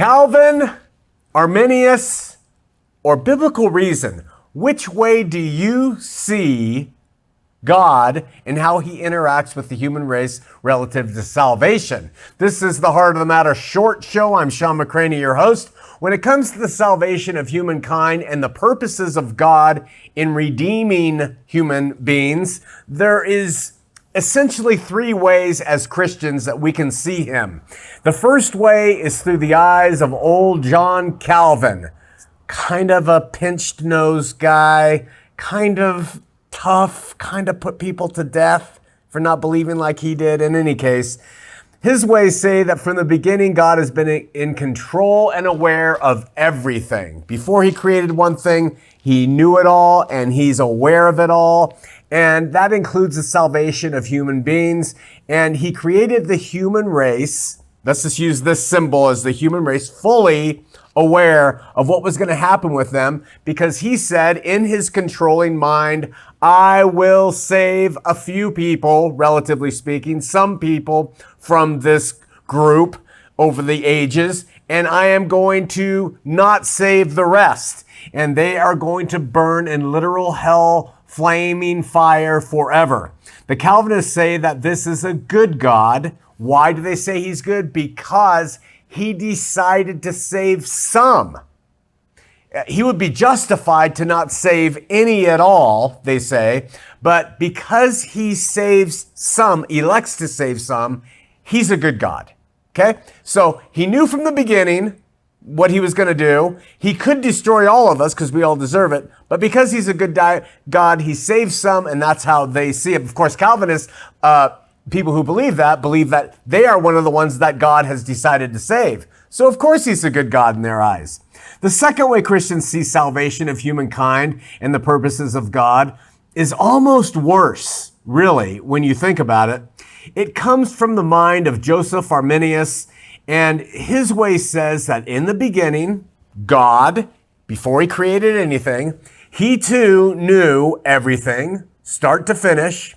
Calvin, Arminius, or biblical reason, which way do you see God and how he interacts with the human race relative to salvation? This is the Heart of the Matter short show. I'm Shawn McCraney, your host. When it comes to the salvation of humankind and the purposes of God in redeeming human beings, there is essentially three ways as Christians that we can see him. The first way is through the eyes of old John Calvin, kind of a pinched nose guy, kind of tough, kind of put people to death for not believing like he did. In any case, his ways say that from the beginning, God has been in control and aware of everything. Before he created one thing, he knew it all and he's aware of it all. And that includes the salvation of human beings. And he created the human race. Let's just use this symbol as the human race, fully aware of what was going to happen with them, because he said in his controlling mind, I will save a few people, relatively speaking, some people from this group over the ages, and I am going to not save the rest. And they are going to burn in literal hell, flaming fire forever. The Calvinists say that this is a good God. Why do they say he's good? Because he decided to save some. He would be justified to not save any at all, they say, but because he saves some, elects to save some, he's a good God. Okay? So he knew from the beginning what he was going to do. He could destroy all of us because we all deserve it, but because he's a good God, he saves some, and that's how they see it. Of course, Calvinists, people who believe that they are one of the ones that God has decided to save. So of course he's a good God in their eyes. The second way Christians see salvation of humankind and the purposes of God is almost worse, really, when you think about it. It comes from the mind of Joseph Arminius, and his way says that in the beginning, God, before he created anything, he too knew everything, start to finish,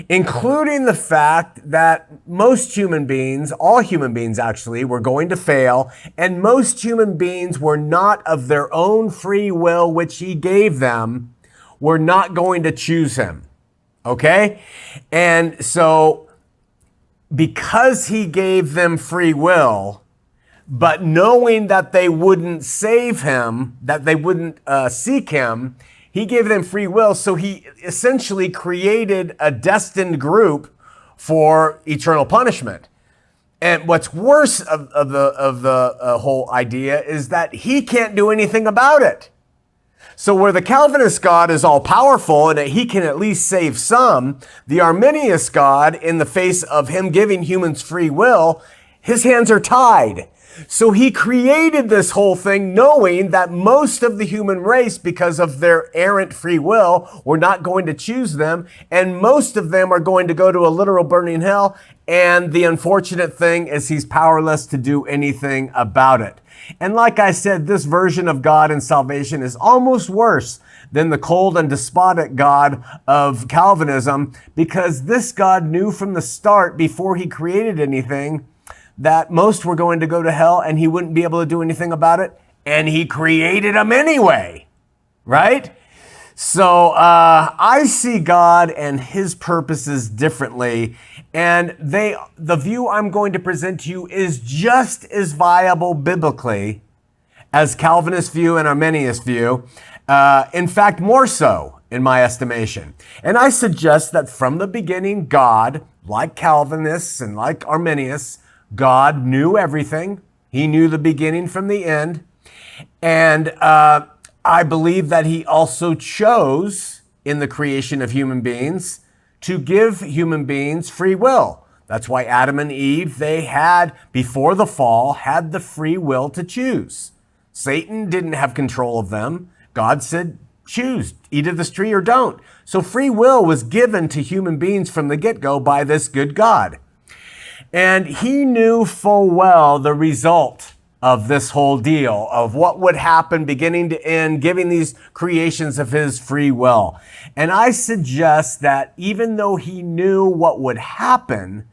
including the fact that most human beings, all human beings actually, were going to fail, and most human beings were not of their own free will, which he gave them, were not going to choose him. Okay? And so, because he gave them free will, but knowing that they wouldn't save him, that they wouldn't seek him, he gave them free will, so he essentially created a destined group for eternal punishment. And what's worse of the whole idea is that he can't do anything about it. So where the Calvinist God is all powerful and that he can at least save some, the Arminius God, in the face of him giving humans free will, his hands are tied. So he created this whole thing knowing that most of the human race, because of their errant free will, were not going to choose them, and most of them are going to go to a literal burning hell. And the unfortunate thing is he's powerless to do anything about it. And like I said, this version of God and salvation is almost worse than the cold and despotic God of Calvinism, because this God knew from the start, before he created anything, that most were going to go to hell and he wouldn't be able to do anything about it. And he created them anyway, right? So I see God and his purposes differently. And the view I'm going to present to you is just as viable biblically as Calvinist view and Arminius view. In fact, more so in my estimation. And I suggest that from the beginning, God, like Calvinists and like Arminius, God knew everything. He knew the beginning from the end. And I believe that he also chose, in the creation of human beings, to give human beings free will. That's why Adam and Eve, they had, before the fall, had the free will to choose. Satan didn't have control of them. God said, choose, eat of this tree or don't. So free will was given to human beings from the get-go by this good God. And he knew full well the result of this whole deal, of what would happen beginning to end, giving these creations of his free will. And I suggest that even though he knew what would happen,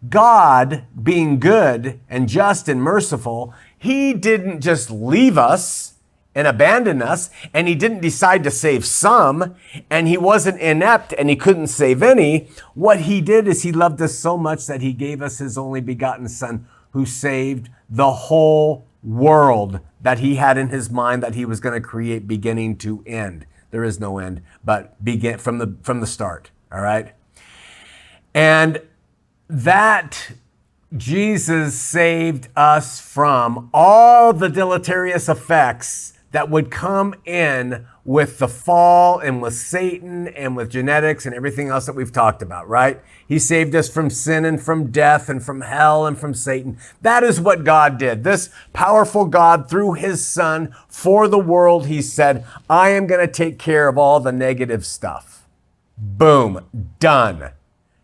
God, being good and just and merciful, He didn't just leave us and abandon us, and he didn't decide to save some, and he wasn't inept and he couldn't save any. What he did is he loved us so much that he gave us his only begotten Son, who saved the whole world that he had in his mind that he was going to create beginning to end. There is no end, but begin from the start. All right. And that Jesus saved us from all the deleterious effects that would come in with the fall and with Satan and with genetics and everything else that we've talked about, right? He saved us from sin and from death and from hell and from Satan. That is what God did. This powerful God, through his Son, for the world, he said, I am going to take care of all the negative stuff. Boom, done.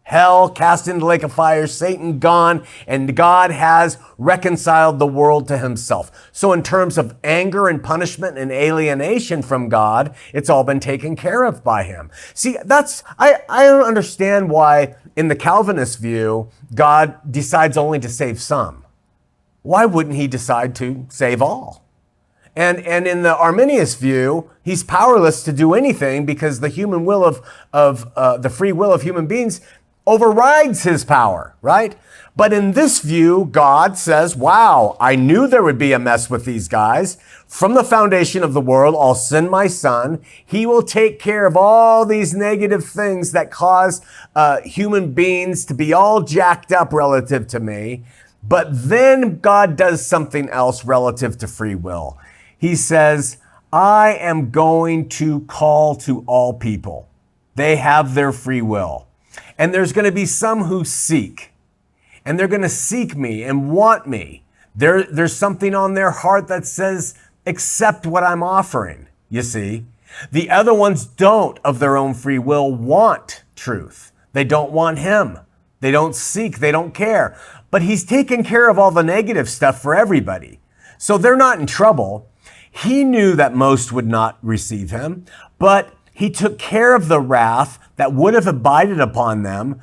Hell cast into the lake of fire, Satan gone, and God has reconciled the world to himself. So in terms of anger and punishment and alienation from God, it's all been taken care of by him. See, I don't understand why in the Calvinist view, God decides only to save some. Why wouldn't he decide to save all? And in the Arminius view, he's powerless to do anything because the human will of the free will of human beings overrides his power, right? But in this view, God says, wow, I knew there would be a mess with these guys. From the foundation of the world, I'll send my Son. He will take care of all these negative things that cause human beings to be all jacked up relative to me. But then God does something else relative to free will. He says, I am going to call to all people. They have their free will. And there's going to be some who seek, and they're going to seek me and want me. There's something on their heart that says, accept what I'm offering, you see. The other ones don't, of their own free will, want truth. They don't want him. They don't seek. They don't care. But he's taken care of all the negative stuff for everybody. So they're not in trouble. He knew that most would not receive him, but he took care of the wrath that would have abided upon them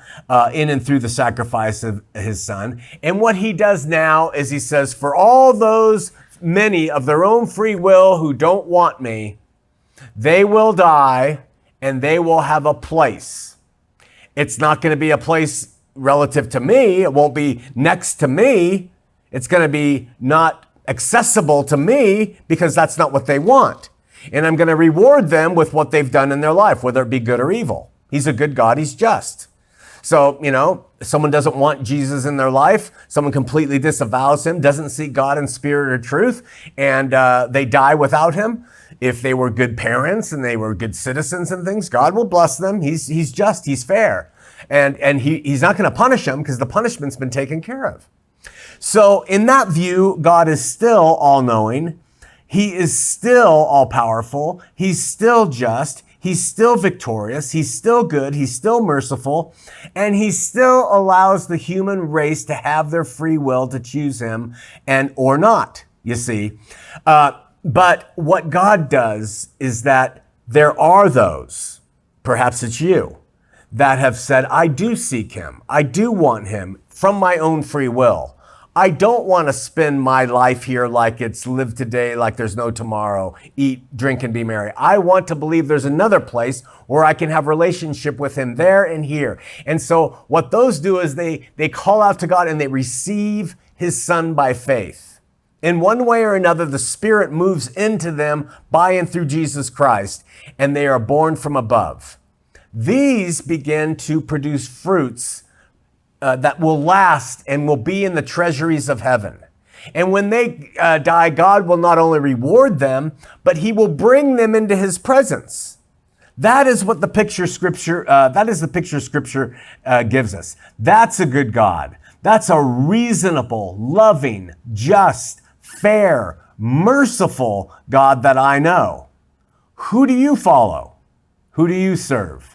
in and through the sacrifice of his Son. And what he does now is he says, for all those many of their own free will who don't want me, they will die and they will have a place. It's not going to be a place relative to me. It won't be next to me. It's going to be not accessible to me because that's not what they want. And I'm going to reward them with what they've done in their life, whether it be good or evil. He's a good God. He's just. So, someone doesn't want Jesus in their life. Someone completely disavows him, doesn't seek God in spirit or truth, and they die without him. If they were good parents and they were good citizens and things, God will bless them. He's just. He's fair. And he's not going to punish them because the punishment's been taken care of. So in that view, God is still all-knowing. He is still all-powerful. He's still just. He's still victorious. He's still good. He's still merciful. And he still allows the human race to have their free will to choose him or not, you see. But what God does is that there are those, perhaps it's you, that have said, I do seek him. I do want him from my own free will. I don't want to spend my life here like it's live today, like there's no tomorrow, eat, drink, and be merry. I want to believe there's another place where I can have relationship with him there and here. And so what those do is they call out to God and they receive his Son by faith. In one way or another, the Spirit moves into them by and through Jesus Christ, and they are born from above. These begin to produce fruits that will last and will be in the treasuries of heaven. And when they die, God will not only reward them, but he will bring them into his presence. That is what the picture Scripture gives us. That's a good God. That's a reasonable, loving, just, fair, merciful God that I know. Who do you follow? Who do you serve?